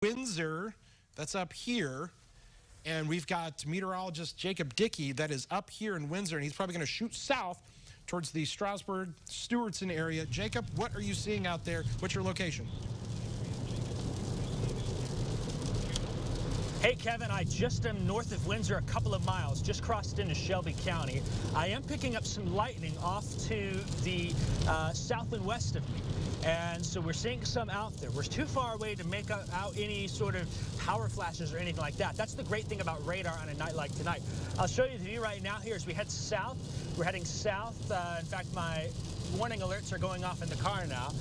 Windsor, that's up here. And we've got meteorologist Jacob Dickey that is up here in Windsor, and he's probably going to shoot south towards the Strasburg, Stewartson area. Jacob, what are you seeing out there? What's your location? Hey, Kevin, I just am north of Windsor a couple of miles, just crossed into Shelby County. I am picking up some lightning off to the south and west of me. And so we're seeing some out there. We're too far away to make out any sort of power flashes or anything like that. That's the great thing about radar on a night like tonight. I'll show you the view right now here as we head south. We're heading south. In fact, my warning alerts are going off in the car now.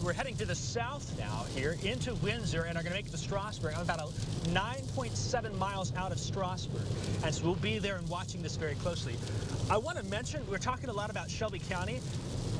We're heading to the south now here into Windsor and are going to make it to Strasburg. I'm about 9.7 miles out of Strasburg. And so we'll be there and watching this very closely. I want to mention, we're talking a lot about Shelby County.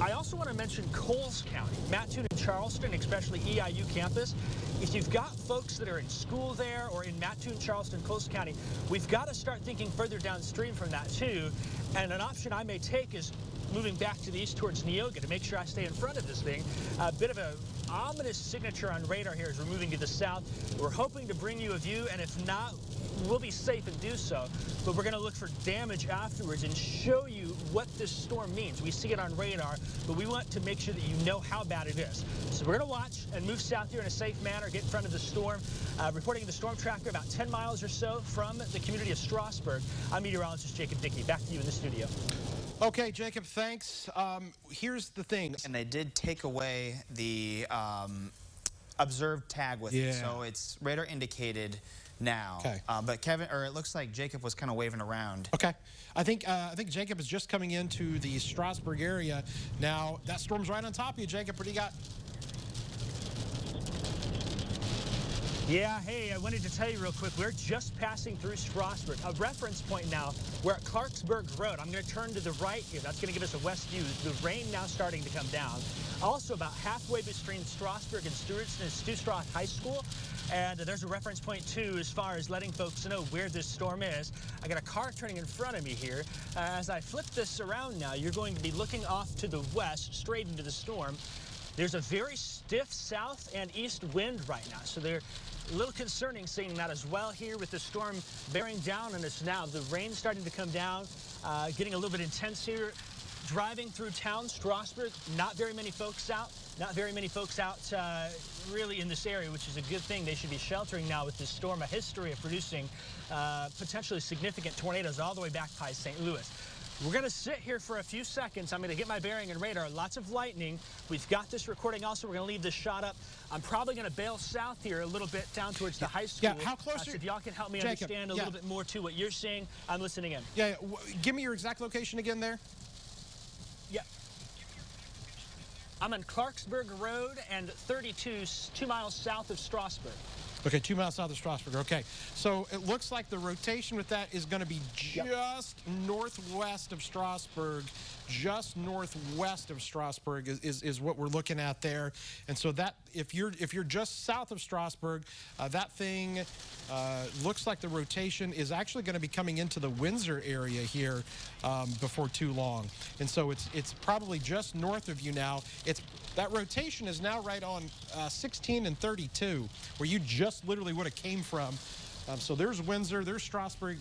I also want to mention Coles County, Mattoon and Charleston, especially EIU campus. If you've got folks that are in school there or in Mattoon, Charleston, Coles County, we've got to start thinking further downstream from that too. And an option I may take is moving back to the east towards Neoga to make sure I stay in front of this thing. A bit of an ominous signature on radar here as we're moving to the south. We're hoping to bring you a view, and if not, we'll be safe and do so. But we're going to look for damage afterwards and show you what this storm means. We see it on radar, but we want to make sure that you know how bad it is. So we're going to watch and move south here in a safe manner, get in front of the storm. Reporting the storm tracker about 10 miles or so from the community of Strasburg. I'm meteorologist Jacob Dickey. Back to you in the studio. Okay, Jacob, thanks. Here's the thing. And they did take away the observed tag with it, so it's radar indicated now. Okay. But Kevin, or it looks like Jacob was kind of waving around. Okay. I think Jacob is just coming into the Strasburg area. Now, that storm's right on top of you, Jacob. What do you got? Yeah, hey, I wanted to tell you real quick, we're just passing through Strasburg. A reference point now, we're at Clarksburg Road. I'm going to turn to the right here. That's going to give us a west view. The rain now starting to come down. Also, about halfway between Strasburg and Stewartson is Stu Stroth High School. And there's a reference point, too, as far as letting folks know where this storm is. I got a car turning in front of me here. As I flip this around now, you're going to be looking off to the west, straight into the storm. There's a very stiff south and east wind right now, so they're a little concerning seeing that as well here with the storm bearing down on us now. The rain starting to come down, getting a little bit intense here. Driving through town, Strasburg, not very many folks out. Not very many folks out really in this area, which is a good thing. They should be sheltering now with this storm, a history of producing potentially significant tornadoes all the way back by St. Louis. We're going to sit here for a few seconds. I'm going to get my bearing and radar. Lots of lightning. We've got this recording also. We're going to leave this shot up. I'm probably going to bail south here a little bit down towards the high school. Yeah, how close so if y'all can help me Jacob, understand a little bit more to what you're seeing, I'm listening in. Yeah, give me your exact location again there. Yeah. I'm on Clarksburg Road and 32, 2 miles south of Strasburg. Okay, 2 miles south of Strasburg. Okay, so it looks like the rotation with that is going to be just northwest of Strasburg. Just northwest of Strasburg is what we're looking at there. And so that if you're just south of Strasburg, that thing looks like the rotation is actually going to be coming into the Windsor area here before too long. And so it's probably just north of you now. That rotation is now right on 16 and 32, where you just literally would have came from. So there's Windsor, there's Strasburg.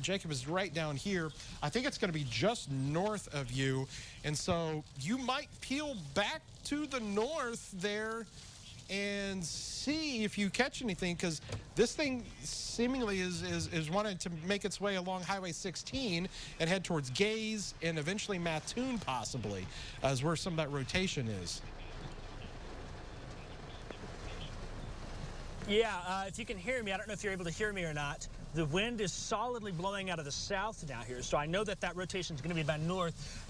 Jacob is right down here. I think it's going to be just north of you. And so you might peel back to the north there and see if you catch anything, because this thing seemingly is wanting to make its way along Highway 16 and head towards Gaze and eventually Mattoon possibly, as where some of that rotation is. Yeah, if you can hear me, I don't know if you're able to hear me or not. The wind is solidly blowing out of the south now here, so I know that rotation is going to be by north,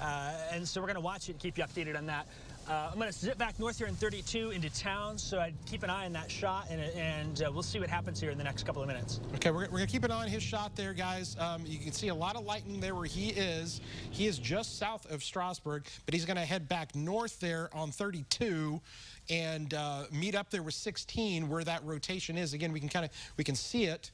and so we're going to watch it and keep you updated on that. I'm going to zip back north here in 32 into town, so I'd keep an eye on that shot, and we'll see what happens here in the next couple of minutes. Okay, we're going to keep an eye on his shot there, guys. You can see a lot of lightning there where he is. He is just south of Strasburg, but he's going to head back north there on 32 and meet up there with 16 where that rotation is. Again, we can see it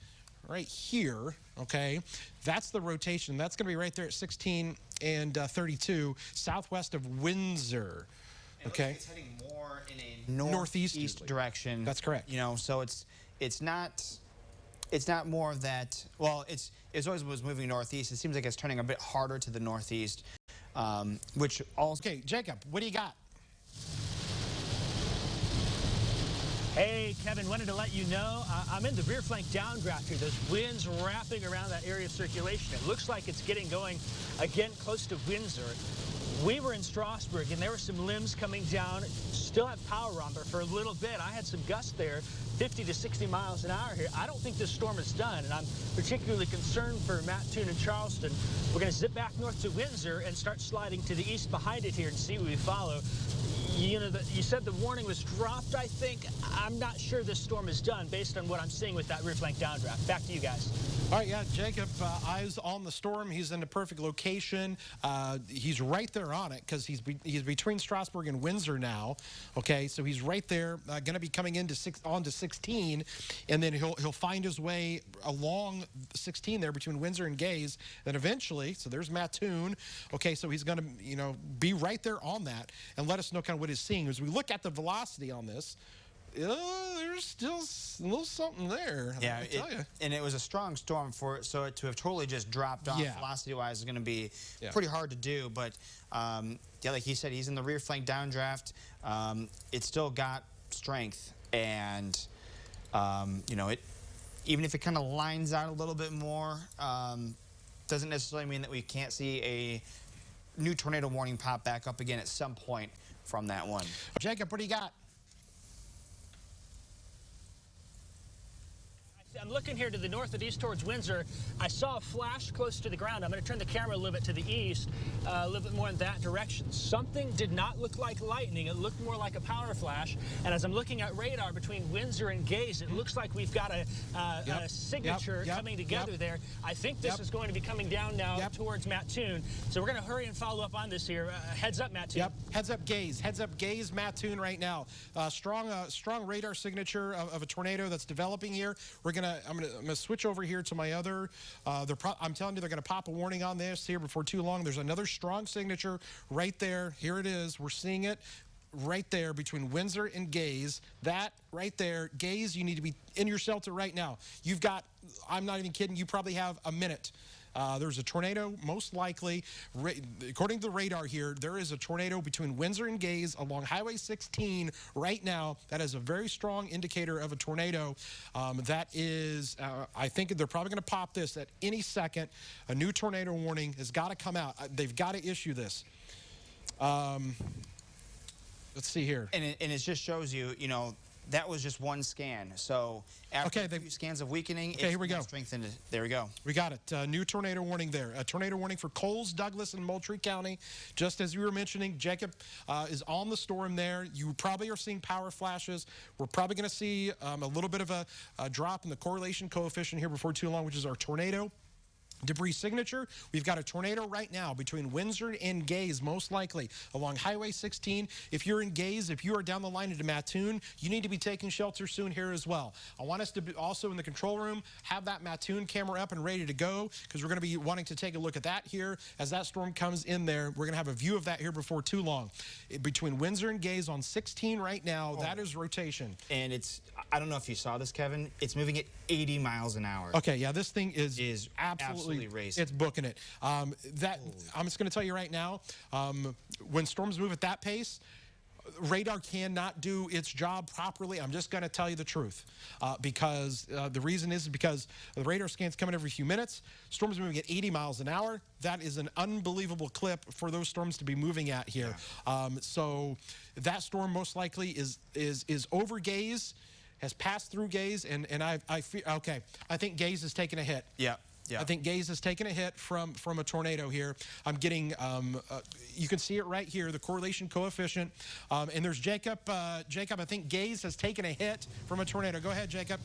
right here. Okay, that's the rotation. That's going to be right there at 16 and 32 southwest of Windsor. Okay. It's heading more in a northeast direction. That's correct. You know, so it's not more of that. Well, it's always was moving northeast. It seems like it's turning a bit harder to the northeast, which also. Okay, Jacob, what do you got? Hey, Kevin, wanted to let you know I'm in the rear flank downdraft here. Those winds wrapping around that area of circulation. It looks like it's getting going again close to Windsor. We were in Strasburg, and there were some limbs coming down. Still have power on, but for a little bit, I had some gusts there, 50 to 60 miles an hour here. I don't think this storm is done, and I'm particularly concerned for Mattoon and Charleston. We're going to zip back north to Windsor and start sliding to the east behind it here and see what we follow. You know, you said the warning was dropped, I think. I'm not sure this storm is done based on what I'm seeing with that rear flank downdraft. Back to you guys. All right, yeah, Jacob, eyes on the storm. He's in the perfect location. He's right there on it because he's between Strasburg and Windsor now. Okay, so he's right there, going to be coming into onto 16, and then he'll find his way along 16 there between Windsor and Gaze. Then eventually, so there's Mattoon. Okay, so he's going to be right there on that and let us know kind of what he's seeing. As we look at the velocity on this, there's still a little something there. Yeah, I tell you. And it was a strong storm for it, so to have totally just dropped off velocity-wise is going to be pretty hard to do. But yeah, like he said, he's in the rear flank downdraft. It's still got strength, and you know, even if it kind of lines out a little bit more, doesn't necessarily mean that we can't see a new tornado warning pop back up again at some point from that one. Jacob, what do you got? I'm looking here to the north and east towards Windsor. I saw a flash close to the ground. I'm going to turn the camera a little bit to the east, a little bit more in that direction. Something did not look like lightning. It looked more like a power flash. And as I'm looking at radar between Windsor and Gaze, it looks like we've got a signature coming together there. I think this is going to be coming down now towards Mattoon. So we're going to hurry and follow up on this here. Heads up, Mattoon. Yep. Heads up, Gaze. Heads up, Gaze, Mattoon right now. Strong radar signature of a tornado that's developing here. I'm gonna switch over here to my other. I'm telling you, they're gonna pop a warning on this here before too long. There's another strong signature right there. Here it is. We're seeing it right there between Windsor and Gaze. That right there, Gaze. You need to be in your shelter right now. You've got. I'm not even kidding. You probably have a minute. There's a tornado, most likely, according to the radar here, there is a tornado between Windsor and Gaze along Highway 16 right now. That is a very strong indicator of a tornado. That is, I think they're probably going to pop this at any second. A new tornado warning has got to come out. They've got to issue this. Let's see here. And it just shows you, you know, that was just one scan. So after a few scans of weakening, here we go. Strengthened. There we go. We got it. New tornado warning there. A tornado warning for Coles, Douglas, and Moultrie County. Just as you were mentioning, Jacob is on the storm there. You probably are seeing power flashes. We're probably going to see a little bit of a drop in the correlation coefficient here before too long, which is our tornado debris signature. We've got a tornado right now between Windsor and Gaze, most likely, along Highway 16. If you're in Gaze, if you are down the line into Mattoon, you need to be taking shelter soon here as well. I want us to be also in the control room, have that Mattoon camera up and ready to go, because we're going to be wanting to take a look at that here. As that storm comes in there, we're going to have a view of that here before too long. Between Windsor and Gaze on 16 right now, that is rotation. And it's, I don't know if you saw this, Kevin, it's moving at 80 miles an hour. Okay, yeah, this thing is absolutely racing. It's booking it. I'm just going to tell you right now, when storms move at that pace, radar cannot do its job properly. I'm just going to tell you the truth, because the reason is because the radar scans come in every few minutes. Storms moving at 80 miles an hour. That is an unbelievable clip for those storms to be moving at here. So that storm most likely is over Gaze, has passed through Gaze, and I feel okay. I think Gaze is taking a hit. Yeah. Yeah. I think Gaze has taken a hit from a tornado here. I'm getting, you can see it right here, the correlation coefficient. And there's Jacob. Jacob, I think Gaze has taken a hit from a tornado. Go ahead, Jacob.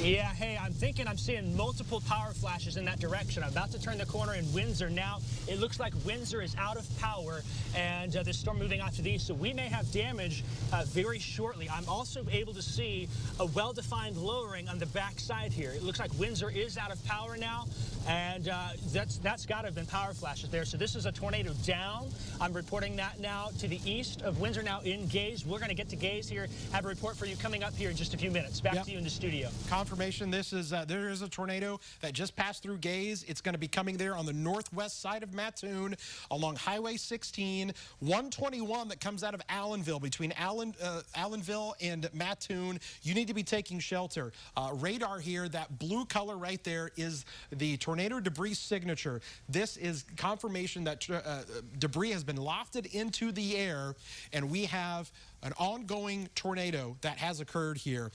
Yeah, hey, I'm thinking I'm seeing multiple power flashes in that direction. I'm about to turn the corner in Windsor now. It looks like Windsor is out of power, and the storm moving off to the east, so we may have damage very shortly. I'm also able to see a well-defined lowering on the back side here. It looks like Windsor is out of power now, and that's got to have been power flashes there. So this is a tornado down. I'm reporting that now to the east of Windsor, now in Gaze. We're going to get to Gaze here, have a report for you coming up here in just a few minutes. Back to you in the studio. Confirmation, this is there is a tornado that just passed through Gaze. It's going to be coming there on the northwest side of Mattoon along Highway 16, 121 that comes out of Allenville. Between Allenville and Mattoon, you need to be taking shelter. Radar here, that blue color right there is the tornado debris signature. This is confirmation that debris has been lofted into the air, and we have an ongoing tornado that has occurred here.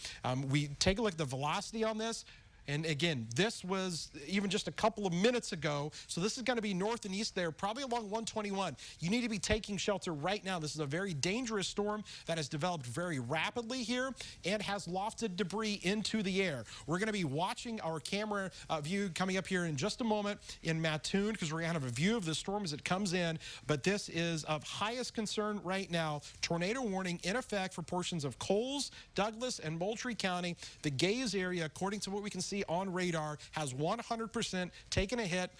We take a look at the velocity on this. And again, this was even just a couple of minutes ago. So this is going to be north and east there, probably along 121. You need to be taking shelter right now. This is a very dangerous storm that has developed very rapidly here and has lofted debris into the air. We're going to be watching our camera view coming up here in just a moment in Mattoon, because we're going to have a view of the storm as it comes in. But this is of highest concern right now. Tornado warning in effect for portions of Coles, Douglas, and Moultrie County. The Gaze area, according to what we can see on radar, has 100% taken a hit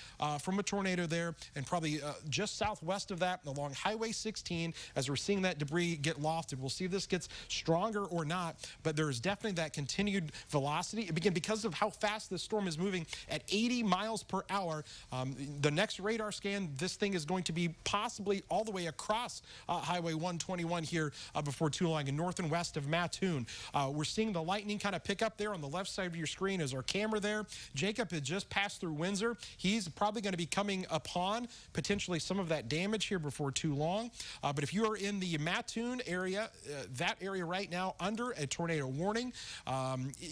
from a tornado there, and probably just southwest of that along Highway 16 as we're seeing that debris get lofted. We'll see if this gets stronger or not, but there is definitely that continued velocity. Again, because of how fast this storm is moving at 80 miles per hour, the next radar scan, this thing is going to be possibly all the way across Highway 121 here before too long, in north and west of Mattoon. We're seeing the lightning kind of pick up there on the left side of your screen as our camera there. Jacob had just passed through Windsor. He's probably going to be coming upon potentially some of that damage here before too long. But if you are in the Mattoon area, that area right now under a tornado warning,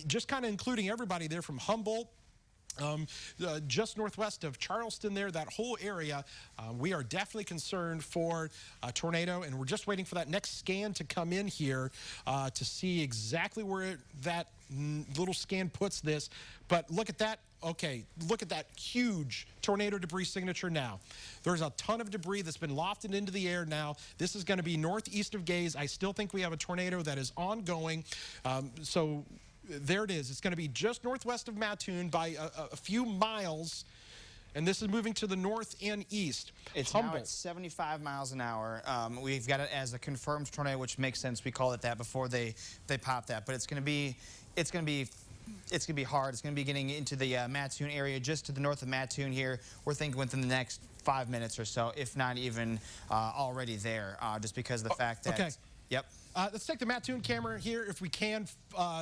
just kind of including everybody there from Humboldt, just northwest of Charleston there, that whole area, we are definitely concerned for a tornado, and we're just waiting for that next scan to come in here to see exactly where that little scan puts this. But look at that. Okay, look at that huge tornado debris signature now. There's a ton of debris that's been lofted into the air now. This is going to be northeast of Gaze. I still think we have a tornado that is ongoing. So there it is. It's going to be just northwest of Mattoon by a few miles, and this is moving to the north and east. It's now at 75 miles an hour. We've got it as a confirmed tornado, which makes sense. We called it that before they popped that, but it's going to be hard. It's going to be getting into the Mattoon area, just to the north of Mattoon here. We're thinking within the next 5 minutes or so, if not even already there, just because of the fact that. Okay. Yep. Let's take the Mattoon camera here, if we can.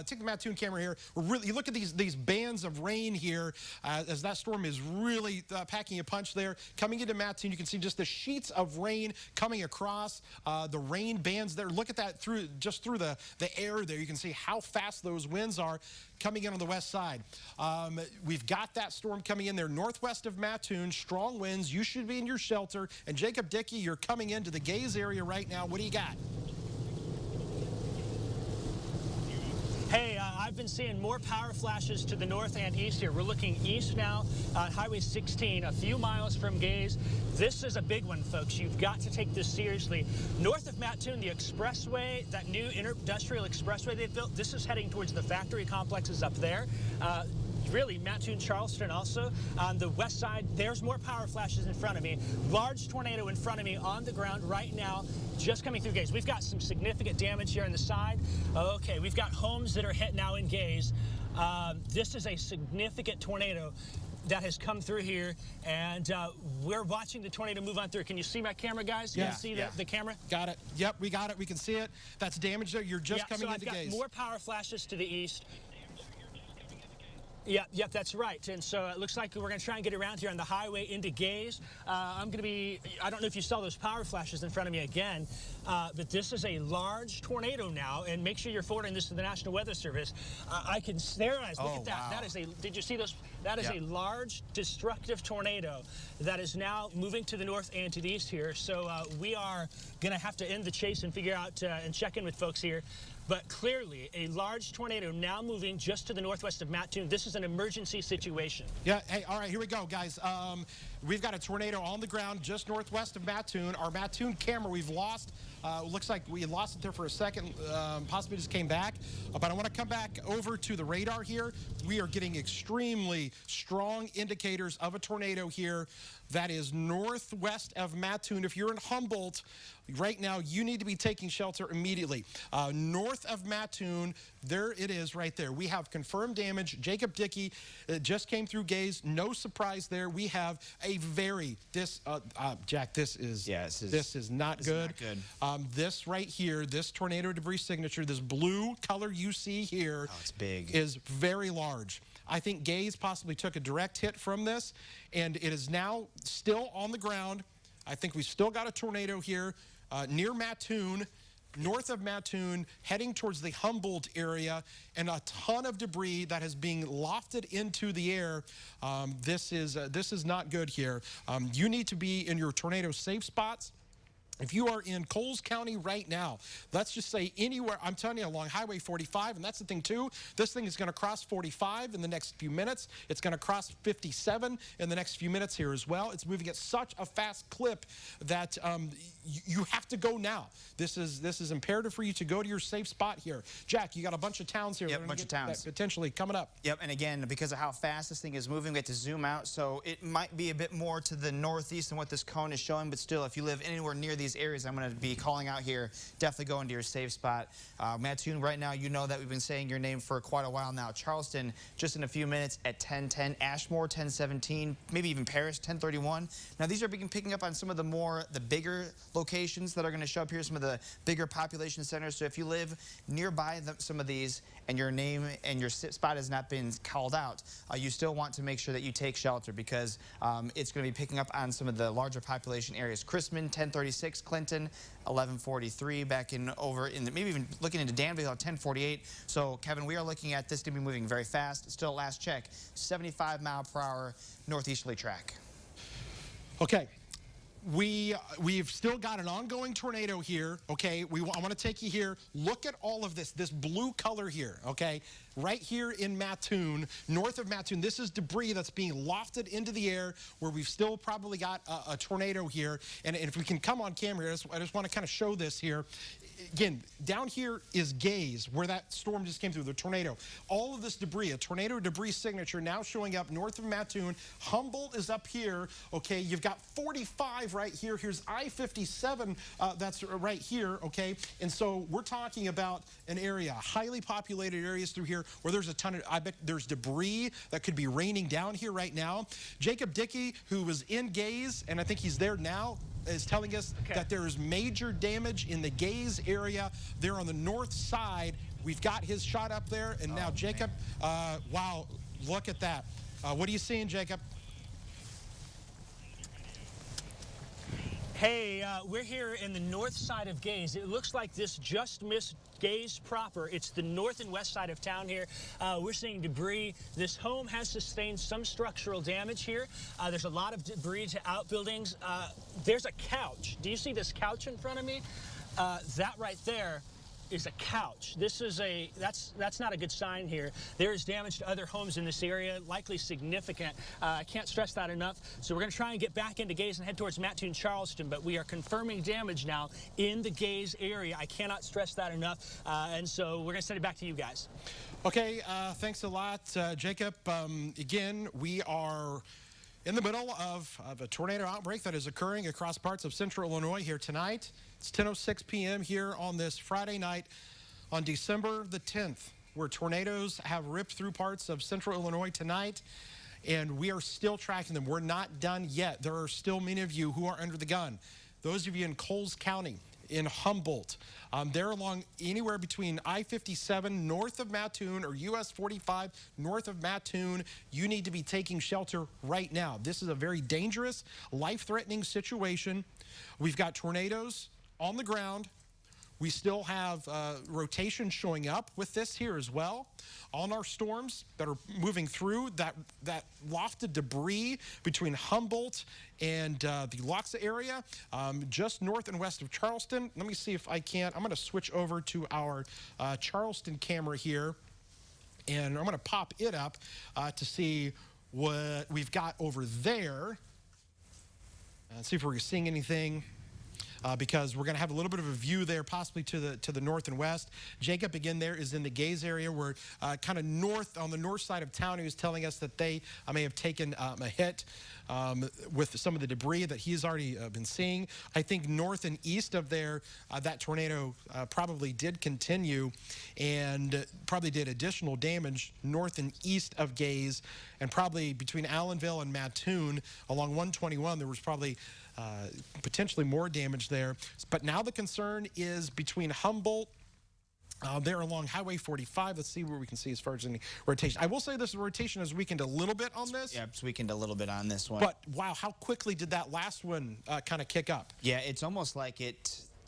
Take the Mattoon camera here. You look at these bands of rain here as that storm is really packing a punch there. Coming into Mattoon, you can see just the sheets of rain coming across the rain bands there. Look at that just through the air there. You can see how fast those winds are coming in on the west side. We've got that storm coming in there northwest of Mattoon. Strong winds. You should be in your shelter. And Jacob Dickey, you're coming into the Gaze area right now. What do you got? Hey, I've been seeing more power flashes to the north and east here. We're looking east now on Highway 16, a few miles from Gaze. This is a big one, folks. You've got to take this seriously. North of Mattoon, the expressway, that new industrial expressway they've built, this is heading towards the factory complexes up there. Really, Mattoon, Charleston also. On the west side, there's more power flashes in front of me. Large tornado in front of me on the ground right now, just coming through Gaze. We've got some significant damage here on the side. Okay, we've got homes that are hit now in Gaze. This is a significant tornado that has come through here, and we're watching the tornado move on through. Can you see my camera, guys? Yeah. Can you see the camera? Got it. Yep, we got it. We can see it. That's damage there. You're just coming into Gaze. I've got more power flashes to the east. Yep, that's right. And so it looks like we're going to try and get around here on the highway into Gaze. I'm going to be, I don't know if you saw those power flashes in front of me again, but this is a large tornado now, and make sure you're forwarding this to the National Weather Service. I can stare at look at that. Wow. That is did you see those? That is a large, destructive tornado that is now moving to the north and to the east here. So we are going to have to end the chase and figure out and check in with folks here. but clearly a large tornado now moving just to the northwest of Mattoon. This is an emergency situation. Yeah, hey, all right, here we go, guys. We've got a tornado on the ground just northwest of Mattoon. Our Mattoon camera we've lost. Looks like we lost it there for a second, possibly just came back. But I want to come back over to the radar here. We are getting extremely strong indicators of a tornado here that is northwest of Mattoon. If you're in Humboldt right now, you need to be taking shelter immediately. North of Mattoon, there it is right there. We have confirmed damage. Jacob Dickey just came through Gaze. No surprise there. We have a very, Jack, this is not good. This right here, this tornado debris signature, this blue color you see here, it's big, is very large. I think Gaze possibly took a direct hit from this, and it is now still on the ground. I think we've still got a tornado here near Mattoon, north of Mattoon, heading towards the Humboldt area, and a ton of debris that is being lofted into the air. This is not good here. You need to be in your tornado safe spots. If you are in Coles County right now, let's just say anywhere, I'm telling you, along Highway 45, and that's the thing too, this thing is going to cross 45 in the next few minutes. It's going to cross 57 in the next few minutes here as well. It's moving at such a fast clip that you have to go now. This is imperative for you to go to your safe spot here. Jack, you got a bunch of towns here. Yep, a bunch of towns potentially coming up. Yep, and again, because of how fast this thing is moving, we have to zoom out, so it might be a bit more to the northeast than what this cone is showing, but still, if you live anywhere near these areas I'm going to be calling out here, definitely go into your safe spot. Mattoon, right now, you know that we've been saying your name for quite a while now. Charleston, just in a few minutes at 10:10. Ashmore, 10:17. Maybe even Paris, 10:31. Now, these are picking up on some of the bigger locations that are going to show up here, some of the bigger population centers. So if you live nearby some of these and your name and your spot has not been called out, you still want to make sure that you take shelter because it's going to be picking up on some of the larger population areas. Chrisman, 10:36. Clinton, 11:43. Back over in maybe even looking into Danville at 10:48. So, Kevin, we are looking at this to be moving very fast. Still, last check, 75-mile-per-hour northeasterly track. Okay. We've still got an ongoing tornado here, okay? I want to take you here. Look at all of this blue color here, okay? Right here in Mattoon, north of Mattoon, this is debris that's being lofted into the air where we've still probably got a tornado here. And if we can come on camera, I just want to kind of show this here. Again, down here is Gaze, where that storm just came through, the tornado. All of this debris, a tornado debris signature now showing up north of Mattoon. Humboldt is up here, okay? You've got 45 right here. Here's I-57 that's right here, okay? And so we're talking about an area, highly populated areas through here where there's a ton of, I bet there's debris that could be raining down here right now. Jacob Dickey, who was in Gaze, and I think he's there now, is telling us that there is major damage in the Gaze area there on the north side. We've got his shot up there, and now Jacob, wow, look at that. What are you seeing, Jacob? Hey, we're here in the north side of Gaze. It looks like this just missed Gaze proper. It's the north and west side of town here. We're seeing debris. This home has sustained some structural damage here. There's a lot of debris to outbuildings. There's a couch. Do you see this couch in front of me? That right there is a couch. That's not a good sign here. There is damage to other homes in this area, likely significant. I can't stress that enough. So we're going to try and get back into Gaze and head towards Mattoon, Charleston, but we are confirming damage now in the Gaze area. I cannot stress that enough. And so we're going to send it back to you guys. Okay, thanks a lot, Jacob. Again, we are in the middle of a tornado outbreak that is occurring across parts of central Illinois here tonight. It's 10:06 p.m. here on this Friday night on December the 10th, where tornadoes have ripped through parts of central Illinois tonight, and we are still tracking them. We're not done yet. There are still many of you who are under the gun. Those of you in Coles County, in Humboldt, they're along anywhere between I-57 north of Mattoon or US 45 north of Mattoon. You need to be taking shelter right now. This is a very dangerous, life-threatening situation. We've got tornadoes on the ground. we still have rotation showing up with this here as well on our storms that are moving through that lofted debris between Humboldt and the Loxa area, just north and west of Charleston. Let me see if I can. I'm going to switch over to our Charleston camera here, and I'm going to pop it up to see what we've got over there and see if we're seeing anything. Because we're going to have a little bit of a view there, possibly to the north and west. Jacob, again, there is in the Gaze area. We're kind of north, on the north side of town. He was telling us that they may have taken a hit with some of the debris that he's already been seeing. I think north and east of there, that tornado probably did continue and probably did additional damage north and east of Gaze, and probably between Allenville and Mattoon along 121, there was probably potentially more damage there. But now the concern is between Humboldt, there along Highway 45. Let's see where we can see as far as any rotation. I will say this rotation has weakened a little bit on this. Yeah, it's weakened a little bit on this one. But wow, how quickly did that last one kind of kick up? Yeah, it's almost like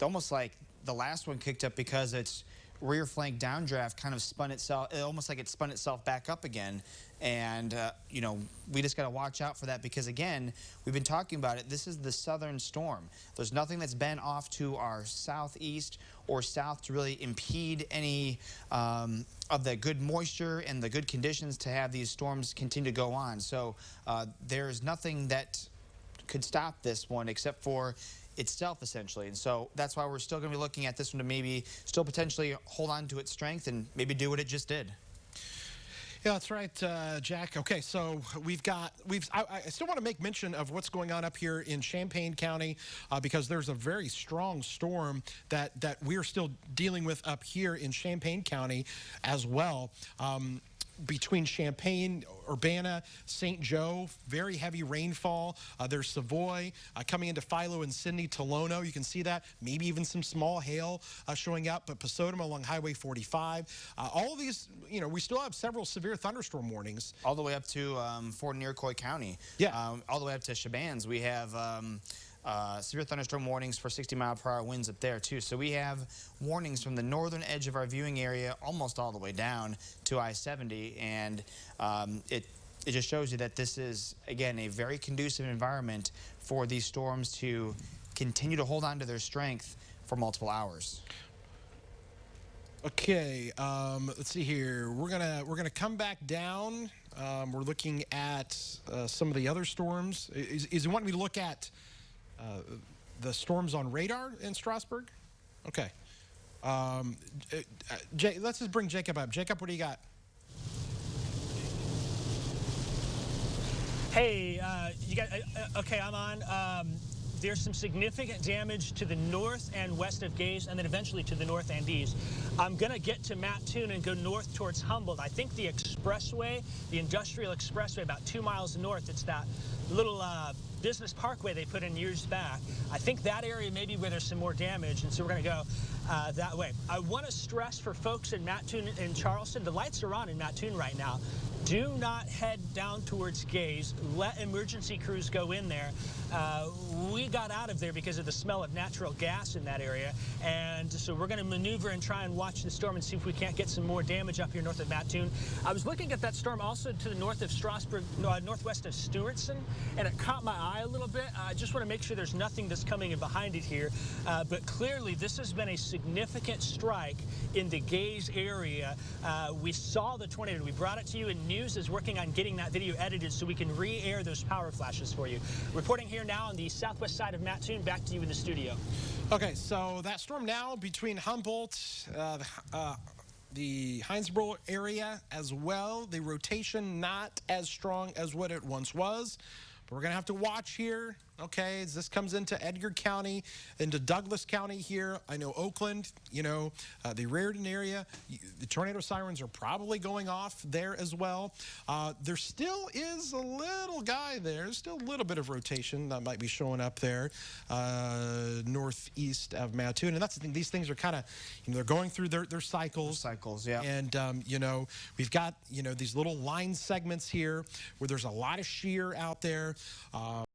the last one kicked up because its rear flank downdraft kind of spun itself, almost like it spun itself back up again. And, you know, we just got to watch out for that because, again, we've been talking about it. This is the southern storm. There's nothing that's been off to our southeast or south to really impede any of the good moisture and the good conditions to have these storms continue to go on. So there's nothing that could stop this one except for itself, essentially. And so that's why we're still going to be looking at this one to maybe still potentially hold on to its strength and maybe do what it just did. Yeah, that's right, Jack. Okay, so I still want to make mention of what's going on up here in Champaign County because there's a very strong storm that we're still dealing with up here in Champaign County as well. Between Champaign, Urbana, St. Joe, very heavy rainfall. There's Savoy coming into Philo and Sidney, Tolono. You can see that. Maybe even some small hail showing up. But Posodum along Highway 45. All of these, you know, we still have several severe thunderstorm warnings. All the way up to Fort and Iroquois County. Yeah. All the way up to Shabans. We have severe thunderstorm warnings for 60-mile-per-hour winds up there, too. So we have warnings from the northern edge of our viewing area almost all the way down to I-70. And it just shows you that this is, again, a very conducive environment for these storms to continue to hold on to their strength for multiple hours. Okay, let's see here. We're gonna come back down. We're looking at some of the other storms. Is you want me to look at the storms on radar in Strasburg? Okay. Let's just bring Jacob up. Jacob, what do you got? Hey, you got, okay, I'm on. There's some significant damage to the north and west of Gaze, and then eventually to the north and east. I'm going to get to Mattoon and go north towards Humboldt. I think the expressway, the industrial expressway, about 2 miles north, it's that little business parkway they put in years back. I think that area may be where there's some more damage, and so we're going to go that way. I want to stress for folks in Mattoon and Charleston, the lights are on in Mattoon right now. Do not head down towards Gaze. Let emergency crews go in there. We got out of there because of the smell of natural gas in that area, and so we're going to maneuver and try and watch the storm and see if we can't get some more damage up here north of Mattoon. I was looking at that storm also to the north of Strasburg, northwest of Stewartson, and it caught my eye a little bit. I just want to make sure there's nothing that's coming in behind it here, but clearly this has been a significant strike in the Gaze area. We saw the tornado. We brought it to you in News is working on getting that video edited so we can re-air those power flashes for you. Reporting here now on the southwest side of Mattoon. Back to you in the studio. Okay, so that storm now between Humboldt, the Hinesboro area as well. The rotation not as strong as what it once was. But we're going to have to watch here, okay, as this comes into Edgar County, into Douglas County here. I know Oakland, you know, the Raritan area, the tornado sirens are probably going off there as well. There still is a little guy there. There's still a little bit of rotation that might be showing up there northeast of Mattoon. And that's the thing. These things are kind of, you know, they're going through their cycles. Cycles, yeah. And, you know, we've got, you know, these little line segments here where there's a lot of shear out there.